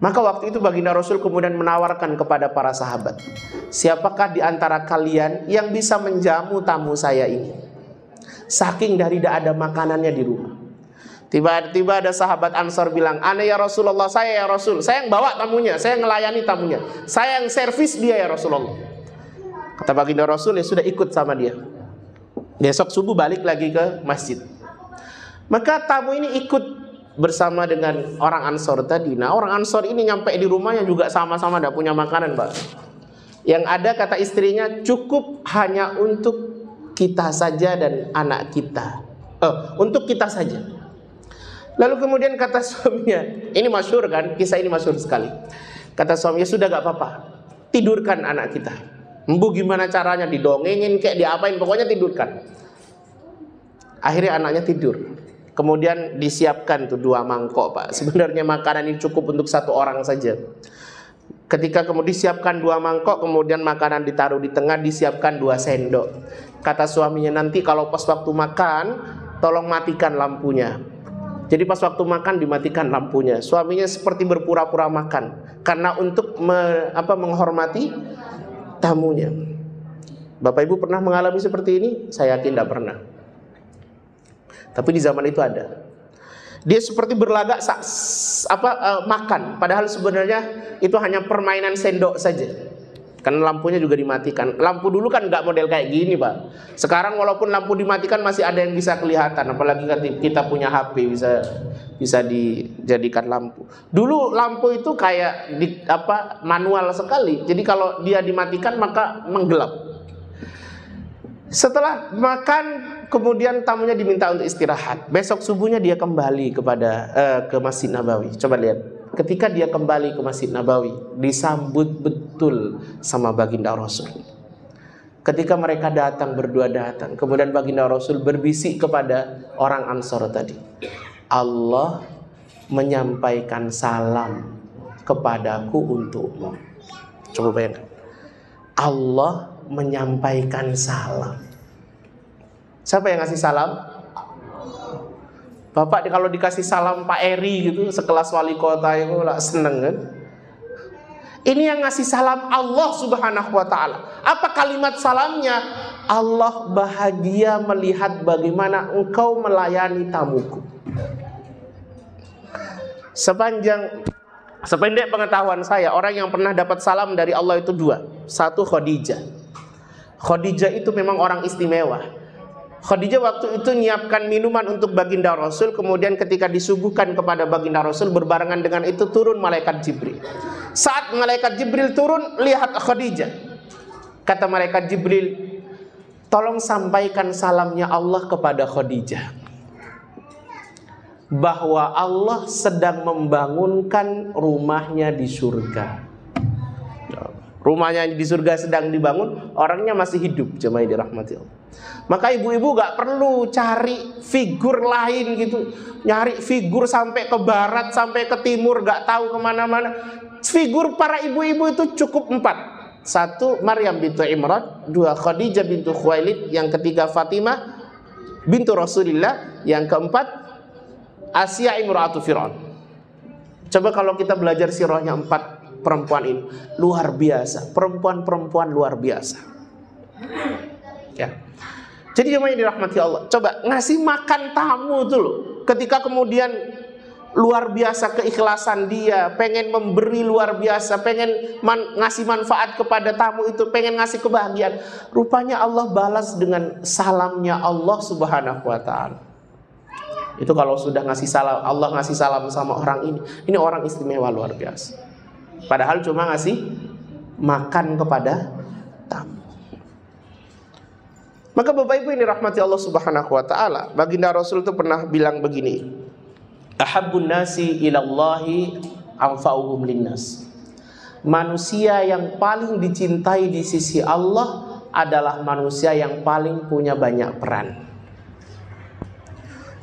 Maka waktu itu baginda Rasul kemudian menawarkan kepada para sahabat, siapakah di antara kalian yang bisa menjamu tamu saya ini? Saking dari tidak ada makanannya di rumah. Tiba-tiba ada sahabat Ansar bilang, ana ya Rasulullah, saya ya Rasul, saya yang bawa tamunya, saya yang melayani tamunya, saya yang servis dia ya Rasulullah. Kata baginda Rasul, ya sudah, ikut sama dia. Besok subuh balik lagi ke masjid. Maka tamu ini ikut bersama dengan orang Ansor tadi. Nah, orang Ansor ini nyampe di rumahnya juga sama-sama tidak punya makanan, Pak. Yang ada kata istrinya, cukup hanya untuk kita saja dan anak kita. Untuk kita saja. Lalu kemudian kata suaminya, ini masyhur kan, kisah ini masyhur sekali. Kata suaminya, sudah gak apa-apa, tidurkan anak kita. Embu gimana caranya, didongengin kayak diapain, pokoknya tidurkan. Akhirnya anaknya tidur. Kemudian disiapkan tuh 2 mangkok, Pak. Sebenarnya makanan ini cukup untuk 1 orang saja. Ketika kemudian disiapkan 2 mangkok, kemudian makanan ditaruh di tengah, disiapkan 2 sendok. Kata suaminya, nanti kalau pas waktu makan, tolong matikan lampunya. Jadi pas waktu makan dimatikan lampunya. Suaminya seperti berpura-pura makan, karena untuk menghormati tamunya. Bapak Ibu pernah mengalami seperti ini? Saya yakin tidak pernah. Tapi di zaman itu ada. Dia seperti berlagak makan, padahal sebenarnya itu hanya permainan sendok saja. Karena lampunya juga dimatikan. Lampu dulu kan nggak model kayak gini, Pak. Sekarang walaupun lampu dimatikan masih ada yang bisa kelihatan. Apalagi kita punya HP bisa dijadikan lampu. Dulu lampu itu kayak manual sekali. Jadi kalau dia dimatikan maka menggelap. Setelah makan, kemudian tamunya diminta untuk istirahat. Besok subuhnya dia kembali ke Masjid Nabawi. Coba lihat, ketika dia kembali ke Masjid Nabawi, disambut betul sama baginda Rasul. Ketika mereka berdua datang, kemudian baginda Rasul berbisik kepada orang Ansor tadi, Allah menyampaikan salam kepadaku untukmu. Coba bayangkan, Allah menyampaikan salam. Siapa yang ngasih salam? Bapak kalau dikasih salam Pak Eri gitu, sekelas wali kota itu lah seneng kan? Ini yang ngasih salam Allah Subhanahu wa ta'ala. Apa kalimat salamnya? Allah bahagia melihat bagaimana engkau melayani tamuku. Sependek pengetahuan saya, orang yang pernah dapat salam dari Allah itu dua. Satu, Khadijah. Khadijah itu memang orang istimewa. Khadijah waktu itu nyiapkan minuman untuk baginda Rasul. Kemudian ketika disuguhkan kepada baginda Rasul, berbarengan dengan itu turun malaikat Jibril. Saat malaikat Jibril turun, lihat Khadijah. Kata malaikat Jibril, tolong sampaikan salamnya Allah kepada Khadijah, bahwa Allah sedang membangunkan rumahnya di surga. Rumahnya di surga sedang dibangun, orangnya masih hidup, jemaah dirahmati Allah. Maka ibu-ibu gak perlu cari figur lain gitu, nyari figur sampai ke barat, sampai ke timur, gak tahu kemana-mana. Figur para ibu-ibu itu cukup 4. 1, Maryam bintu Imran. 2, Khadijah bintu Khuwailid. Yang ketiga, Fatimah bintu Rasulillah. Yang keempat, Asya imra'atu Fir'aun. Coba kalau kita belajar sirahnya 4 perempuan ini, luar biasa. Perempuan-perempuan luar biasa. Ya. Jadi jemaah yang dirahmati Allah, coba ngasih makan tamu itu loh. Ketika kemudian luar biasa keikhlasan dia, pengen memberi luar biasa, pengen ngasih manfaat kepada tamu itu, pengen ngasih kebahagiaan. Rupanya Allah balas dengan salamnya Allah Subhanahu wa ta'ala. Itu kalau sudah ngasih salam, Allah ngasih salam sama orang ini orang istimewa luar biasa. Padahal cuma ngasih makan kepada tamu. Maka Bapak Ibu ini rahmati Allah Subhanahu wa ta'ala, baginda Rasul itu pernah bilang begini, ahabbun nasi ilallahi anfa'uhum linnas. Manusia yang paling dicintai di sisi Allah adalah manusia yang paling punya banyak peran.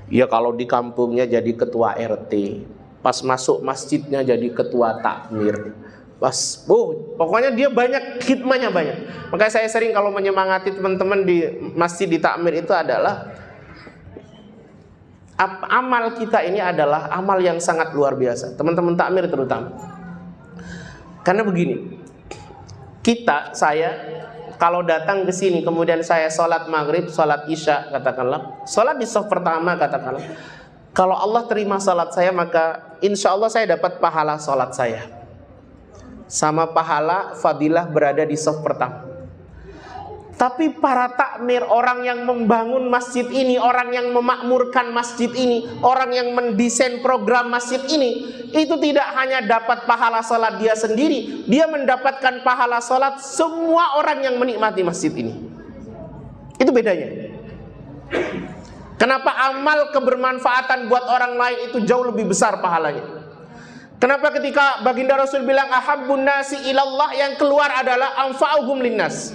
Ya kalau di kampungnya jadi ketua RT, pas masuk masjidnya jadi ketua takmir, pokoknya dia banyak, khidmahnya banyak. Makanya saya sering kalau menyemangati teman-teman di masjid, di takmir itu adalah amal kita ini adalah amal yang sangat luar biasa, teman-teman takmir terutama. Karena begini, saya kalau datang ke sini kemudian saya sholat maghrib, sholat isya katakanlah, sholat di shaf pertama katakanlah, kalau Allah terima sholat saya maka insya Allah saya dapat pahala sholat saya sama pahala fadilah berada di shaf pertama. Tapi para takmir, orang yang membangun masjid ini, orang yang memakmurkan masjid ini, orang yang mendesain program masjid ini, itu tidak hanya dapat pahala sholat dia sendiri, dia mendapatkan pahala sholat semua orang yang menikmati masjid ini. Itu bedanya. Kenapa amal kebermanfaatan buat orang lain itu jauh lebih besar pahalanya? Kenapa ketika baginda Rasul bilang ahabbun nasi ilallah, yang keluar adalah anfa'uhum linnas.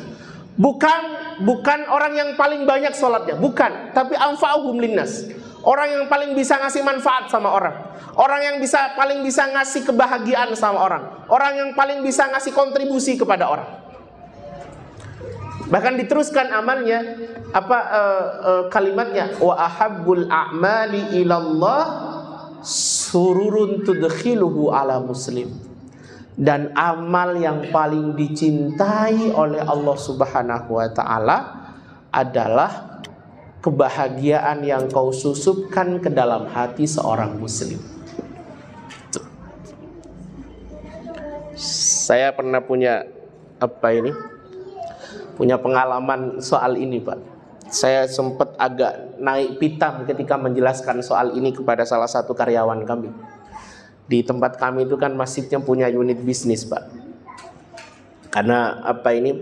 Bukan orang yang paling banyak sholatnya, bukan, tapi anfa'uhum linnas. Orang yang paling bisa ngasih manfaat sama orang, orang yang paling bisa ngasih kebahagiaan sama orang yang paling bisa ngasih kontribusi kepada orang. Bahkan diteruskan amalnya, kalimatnya, wa ahabbul a'mali ilallah sururun tudkhiluhu ala muslim. Dan amal yang paling dicintai oleh Allah Subhanahu wa ta'ala adalah kebahagiaan yang kau susupkan ke dalam hati seorang muslim. Saya pernah punya punya pengalaman soal ini, Pak. Saya sempat agak naik pitam ketika menjelaskan soal ini kepada salah satu karyawan kami. Di tempat kami itu kan masjidnya punya unit bisnis, Pak. Karena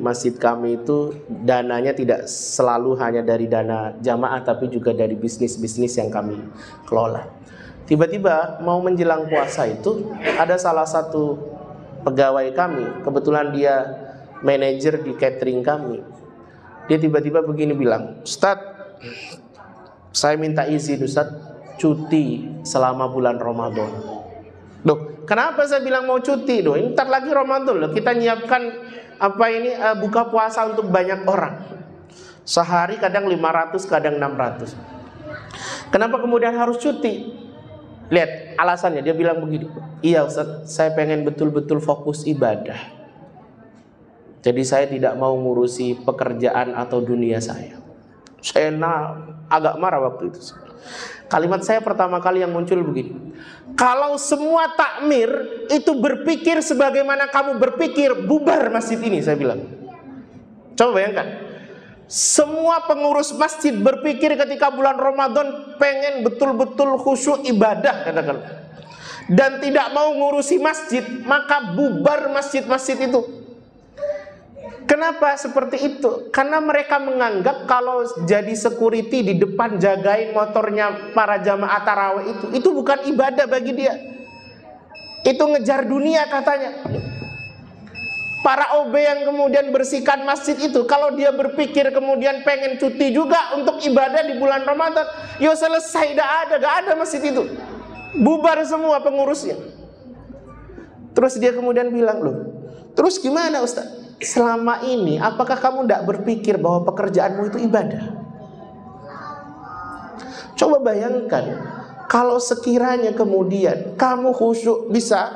masjid kami itu dananya tidak selalu hanya dari dana jamaah, tapi juga dari bisnis-bisnis yang kami kelola. Tiba-tiba mau menjelang puasa itu ada salah satu pegawai kami, kebetulan dia manajer di catering kami. Dia tiba-tiba begini bilang, "Ustadz, saya minta izin Ustadz cuti selama bulan Ramadan." Loh, kenapa saya bilang mau cuti? Loh, ini ntar lagi Ramadan loh. Kita nyiapkan buka puasa untuk banyak orang. Sehari kadang 500, kadang 600. Kenapa kemudian harus cuti? Lihat alasannya, dia bilang begini, "Iya Ustaz, saya pengen betul-betul fokus ibadah. Jadi saya tidak mau ngurusi pekerjaan atau dunia saya." Saya agak marah waktu itu. Kalimat saya pertama kali yang muncul begini, "Kalau semua takmir itu berpikir sebagaimana kamu berpikir, bubar masjid ini," saya bilang. Coba bayangkan, semua pengurus masjid berpikir ketika bulan Ramadan pengen betul-betul khusyuk ibadah, katakan, dan tidak mau ngurusi masjid, maka bubar masjid-masjid itu. Kenapa seperti itu? Karena mereka menganggap kalau jadi security di depan jagain motornya para jamaah tarawih itu bukan ibadah bagi dia. Itu ngejar dunia katanya. Para OB yang kemudian bersihkan masjid itu, kalau dia berpikir kemudian pengen cuti juga untuk ibadah di bulan Ramadan, ya selesai, gak ada masjid itu. Bubar semua pengurusnya. Terus dia kemudian bilang, "Loh, terus gimana Ustaz? Selama ini apakah kamu tidak berpikir bahwa pekerjaanmu itu ibadah?" Coba bayangkan, kalau sekiranya kemudian kamu khusyuk bisa,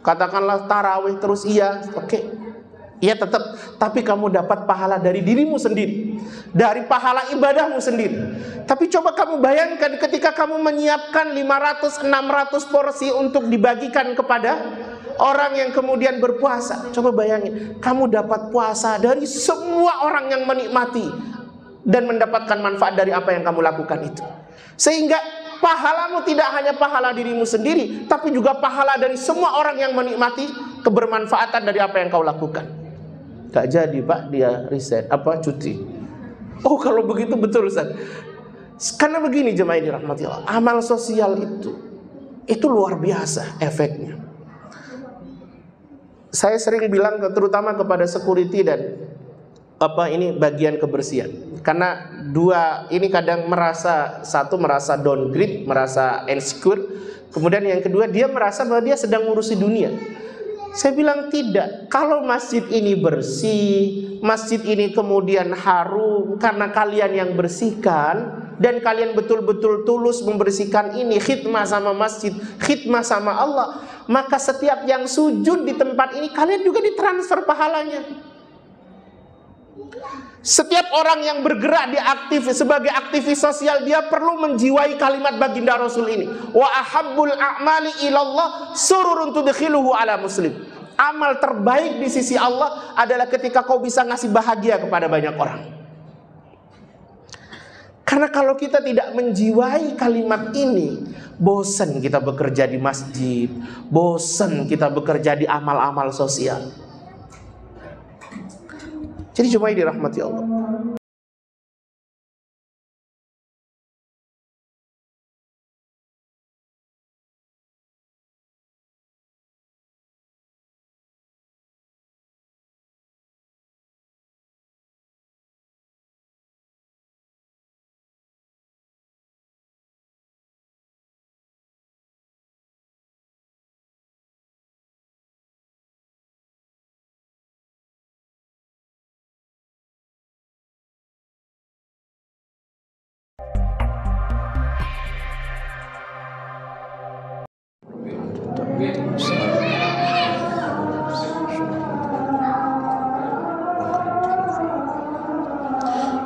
katakanlah tarawih terus, iya, oke. Iya tetap, tapi kamu dapat pahala dari dirimu sendiri, dari pahala ibadahmu sendiri. Tapi coba kamu bayangkan ketika kamu menyiapkan 500-600 porsi untuk dibagikan kepada orang yang kemudian berpuasa. Coba bayangin, kamu dapat puasa dari semua orang yang menikmati dan mendapatkan manfaat dari apa yang kamu lakukan itu. Sehingga pahalamu tidak hanya pahala dirimu sendiri, tapi juga pahala dari semua orang yang menikmati kebermanfaatan dari apa yang kau lakukan. Gak jadi Pak, dia resign, cuti. Oh kalau begitu betul Ustaz. Karena begini jemaah yang dirahmati Allah, amal sosial itu luar biasa efeknya. Saya sering bilang terutama kepada security dan bagian kebersihan. Karena dua ini kadang satu merasa downgrade, merasa insecure. Kemudian yang kedua dia merasa bahwa dia sedang ngurusi dunia. Saya bilang tidak. Kalau masjid ini bersih, masjid ini kemudian harum karena kalian yang bersihkan, dan kalian betul-betul tulus membersihkan ini, khidmah sama masjid, khidmah sama Allah, maka setiap yang sujud di tempat ini kalian juga ditransfer pahalanya. Setiap orang yang bergerak sebagai aktivis sosial, dia perlu menjiwai kalimat baginda Rasul ini, wa ahabbul a'mali ilallah sururun tudkhiluhu ala muslim. Amal terbaik di sisi Allah adalah ketika kau bisa ngasih bahagia kepada banyak orang. Karena kalau kita tidak menjiwai kalimat ini, bosan kita bekerja di masjid, bosan kita bekerja di amal-amal sosial. Jadi cuma dirahmati Allah.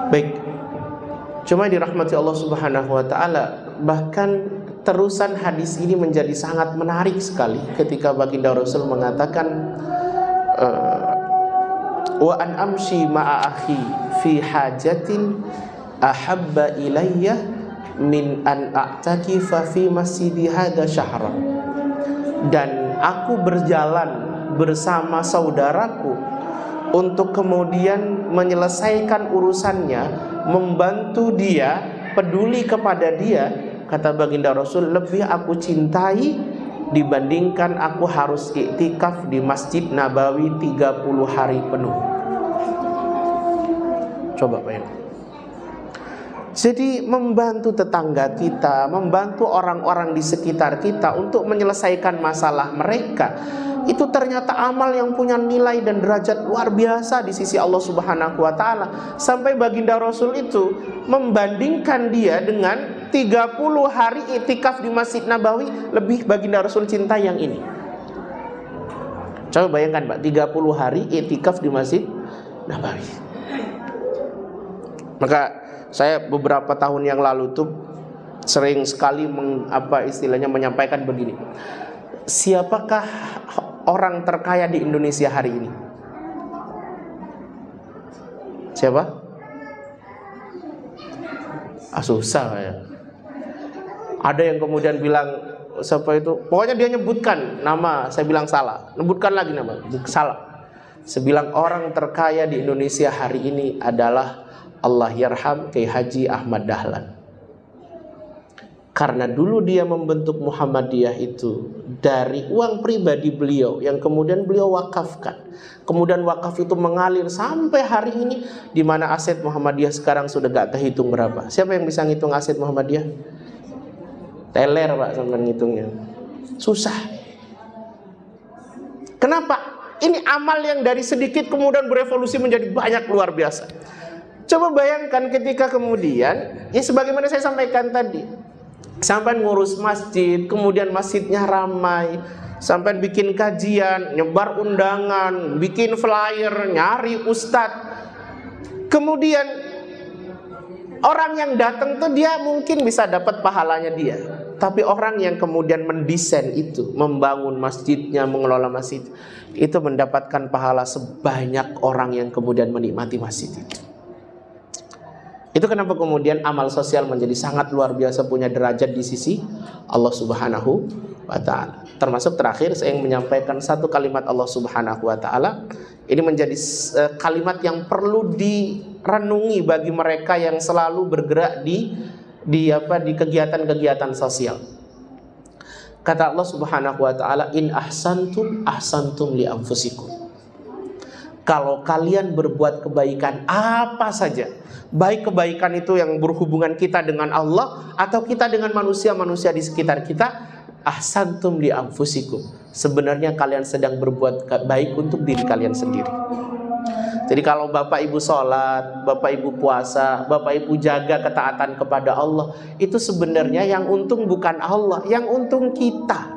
Baik, cuma dirahmati Allah Subhanahu wa ta'ala. Bahkan terusan hadis ini menjadi sangat menarik sekali ketika baginda Rasul mengatakan wa an amshi ma'a akhi fi hajatin ahabba ilayya min an a'takifa fi masjidi hadha syahran. Dan aku berjalan bersama saudaraku untuk kemudian menyelesaikan urusannya, membantu dia, peduli kepada dia, kata baginda Rasul, lebih aku cintai dibandingkan aku harus iktikaf di Masjid Nabawi 30 hari penuh. Coba bayangkan. Jadi membantu tetangga kita, membantu orang-orang di sekitar kita untuk menyelesaikan masalah mereka, itu ternyata amal yang punya nilai dan derajat luar biasa di sisi Allah Subhanahu wa ta'ala. Sampai baginda Rasul itu membandingkan dia dengan 30 hari iktikaf di Masjid Nabawi, lebih baginda Rasul cinta yang ini. Coba bayangkan Pak, 30 hari iktikaf di Masjid Nabawi. Maka saya beberapa tahun yang lalu tuh sering sekali menyampaikan begini. Siapakah orang terkaya di Indonesia hari ini? Siapa? Susah ya. Ada yang kemudian bilang siapa itu? Pokoknya dia nyebutkan nama, saya bilang salah. Sebutkan lagi nama, salah. Saya bilang orang terkaya di Indonesia hari ini adalah Allah yarham Kiai Haji Ahmad Dahlan. Karena dulu dia membentuk Muhammadiyah itu dari uang pribadi beliau yang kemudian beliau wakafkan. Kemudian wakaf itu mengalir sampai hari ini, di mana aset Muhammadiyah sekarang sudah gak terhitung berapa. Siapa yang bisa ngitung aset Muhammadiyah? Teler Pak sampai ngitungnya. Susah. Kenapa? Ini amal yang dari sedikit kemudian berevolusi menjadi banyak, luar biasa. Coba bayangkan ketika kemudian, ya sebagaimana saya sampaikan tadi, sampai ngurus masjid, kemudian masjidnya ramai, sampai bikin kajian, nyebar undangan, bikin flyer, nyari ustadz. Kemudian orang yang datang tuh dia mungkin bisa dapat pahalanya dia, tapi orang yang kemudian mendesain itu, membangun masjidnya, mengelola masjid, itu mendapatkan pahala sebanyak orang yang kemudian menikmati masjid itu. Itu kenapa kemudian amal sosial menjadi sangat luar biasa, punya derajat di sisi Allah Subhanahu wa ta'ala. Termasuk terakhir saya ingin menyampaikan satu kalimat Allah Subhanahu wa ta'ala. Ini menjadi kalimat yang perlu direnungi bagi mereka yang selalu bergerak di kegiatan-kegiatan sosial. Kata Allah Subhanahu wa ta'ala, in ahsantum ahsantum li anfusikum. Kalau kalian berbuat kebaikan apa saja, baik kebaikan itu yang berhubungan kita dengan Allah atau kita dengan manusia-manusia di sekitar kita, ahsantum li anfusikum. Sebenarnya kalian sedang berbuat baik untuk diri kalian sendiri. Jadi kalau Bapak Ibu sholat, Bapak Ibu puasa, Bapak Ibu jaga ketaatan kepada Allah, itu sebenarnya yang untung bukan Allah, yang untung kita.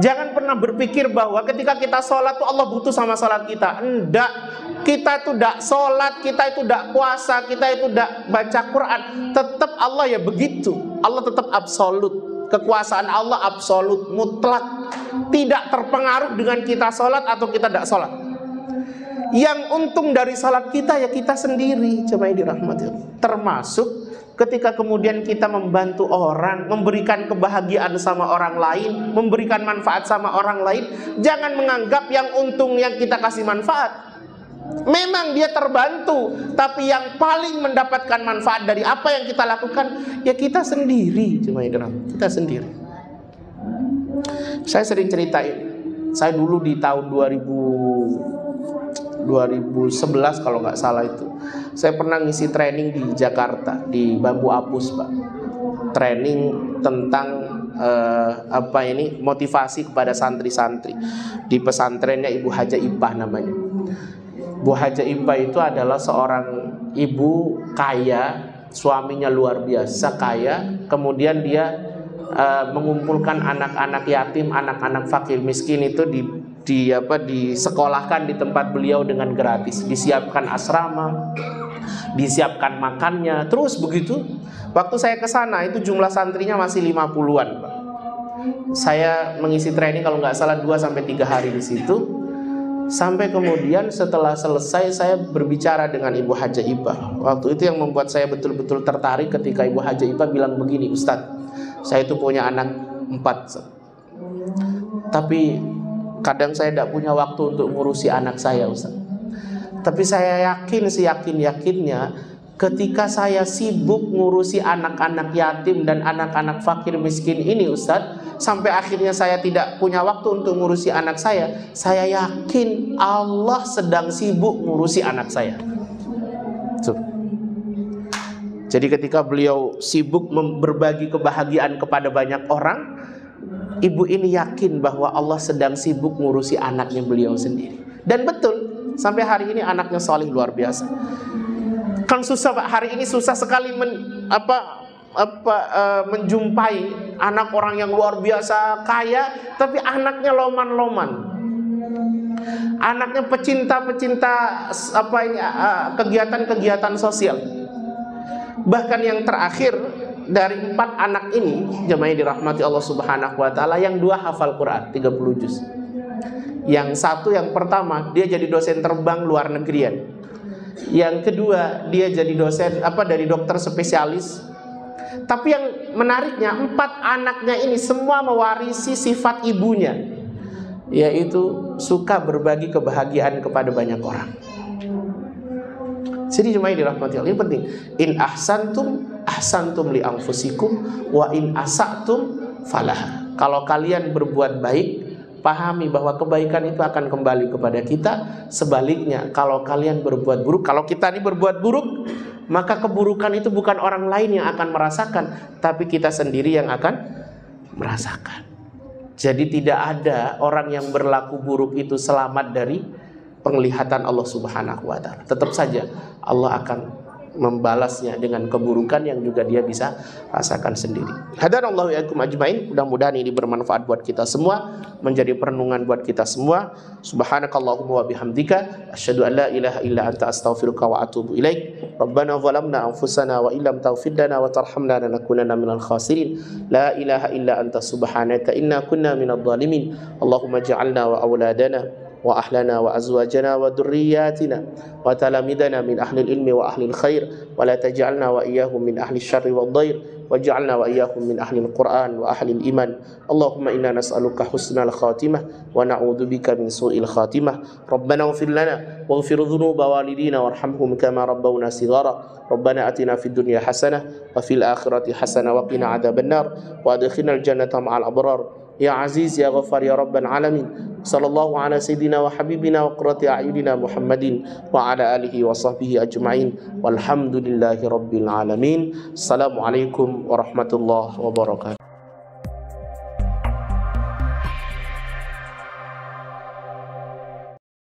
Jangan pernah berpikir bahwa ketika kita sholat tuh Allah butuh sama sholat kita. Enggak. Kita itu tidak sholat, kita itu tidak puasa, kita itu tidak baca Quran, tetap Allah ya begitu. Allah tetap absolut. Kekuasaan Allah absolut, mutlak, tidak terpengaruh dengan kita sholat atau kita tidak sholat. Yang untung dari sholat kita ya kita sendiri. Coba dirahmati. Termasuk ketika kemudian kita membantu orang, memberikan kebahagiaan sama orang lain, memberikan manfaat sama orang lain, jangan menganggap yang untung yang kita kasih manfaat. Memang dia terbantu, tapi yang paling mendapatkan manfaat dari apa yang kita lakukan ya kita sendiri. Cuma kita sendiri. Saya sering ceritain, saya dulu di tahun 2011 kalau nggak salah itu, saya pernah ngisi training di Jakarta di Bambu Apus Pak. Training tentang motivasi kepada santri-santri di pesantrennya Ibu Haja Ipah namanya. Bu Haja Ipah itu adalah seorang ibu kaya, suaminya luar biasa kaya, kemudian dia mengumpulkan anak-anak yatim, anak-anak fakir miskin itu disekolahkan di tempat beliau dengan gratis, disiapkan asrama, disiapkan makannya, terus begitu. Waktu saya ke sana itu jumlah santrinya masih 50-an, Pak. Saya mengisi training kalau nggak salah 2-3 hari di situ. Sampai kemudian setelah selesai saya berbicara dengan Ibu Hajah Ibah. Waktu itu yang membuat saya betul-betul tertarik ketika Ibu Hajah Ibah bilang begini, Ustadz, saya itu punya anak 4, tapi kadang saya tidak punya waktu untuk ngurusi anak saya, Ustadz. Tapi saya yakin, seyakin-yakinnya, ketika saya sibuk ngurusi anak-anak yatim dan anak-anak fakir miskin ini, Ustadz, sampai akhirnya saya tidak punya waktu untuk ngurusi anak saya yakin Allah sedang sibuk ngurusi anak saya. Jadi ketika beliau sibuk berbagi kebahagiaan kepada banyak orang, ibu ini yakin bahwa Allah sedang sibuk ngurusi anaknya beliau sendiri. Dan betul, sampai hari ini anaknya solih luar biasa. Kan susah Pak, hari ini susah sekali menjumpai anak orang yang luar biasa kaya, tapi anaknya loman-loman. Anaknya pecinta-pecinta kegiatan-kegiatan sosial. Bahkan yang terakhir dari 4 anak ini, jemaah dirahmati Allah Subhanahu wa taala, yang 2 hafal Quran 30 juz. Yang 1, yang pertama dia jadi dosen terbang luar negerian. Yang kedua dia jadi dosen dari dokter spesialis. Tapi yang menariknya 4 anaknya ini semua mewarisi sifat ibunya, yaitu suka berbagi kebahagiaan kepada banyak orang. Jadi jemaah dirahmati Allah, ini penting. In ahsantum li anfusikum wa in asatum falah. Kalau kalian berbuat baik, pahami bahwa kebaikan itu akan kembali kepada kita. Sebaliknya, kalau kalian berbuat buruk, kalau kita ini berbuat buruk, maka keburukan itu bukan orang lain yang akan merasakan, tapi kita sendiri yang akan merasakan. Jadi tidak ada orang yang berlaku buruk itu selamat dari penglihatan Allah Subhanahu wa taala. Tetap saja Allah akan membalasnya dengan keburukan yang juga dia bisa rasakan sendiri. Hadanallahu iyyakum ajmain. Mudah-mudahan ini bermanfaat buat kita semua, menjadi perenungan buat kita semua. Subhanakallahumma wa bihamdika asyhadu an la ilaha illa anta astaghfiruka wa atubu ilaik. Rabbana zalamna anfusana wa illam taghfir lana wa tarhamna lanakunanna minal khasirin. La ilaha illa anta subhanaka inna kunna minadh dhalimin. Allahumma ij'alna wa auladana wa ahlana wa azwajana wa dhurriyyatina wa talamidana min ahli ilmi wa ahli khair wa la taj'alna wa iyyahum min ahli syarri wad dhair waj'alna wa iyyahum min ahli al-Qur'an wa ahli al-iman. Allahumma inna nas'aluka husnal khatimah wa na'udzubika min su'il khatimah. Rabbana ighfir lana waghfir dhunuba walidina warhamhum kama rabbawna shighara. Rabbana atina fid dunya hasanah wa fil akhirati hasanah wa qina adzabannar wa adkhilnal jannata ma'al abrar. Ya Aziz ya Ghaffar ya Rabbal Alamin. Sallallahu ala sayyidina wa habibina wa qurrati a'yunina Muhammadin wa ala alihi wa sahbihi ajma'in. Walhamdulillahi Rabbil Alamin. Assalamualaikum warahmatullahi wabarakatuh.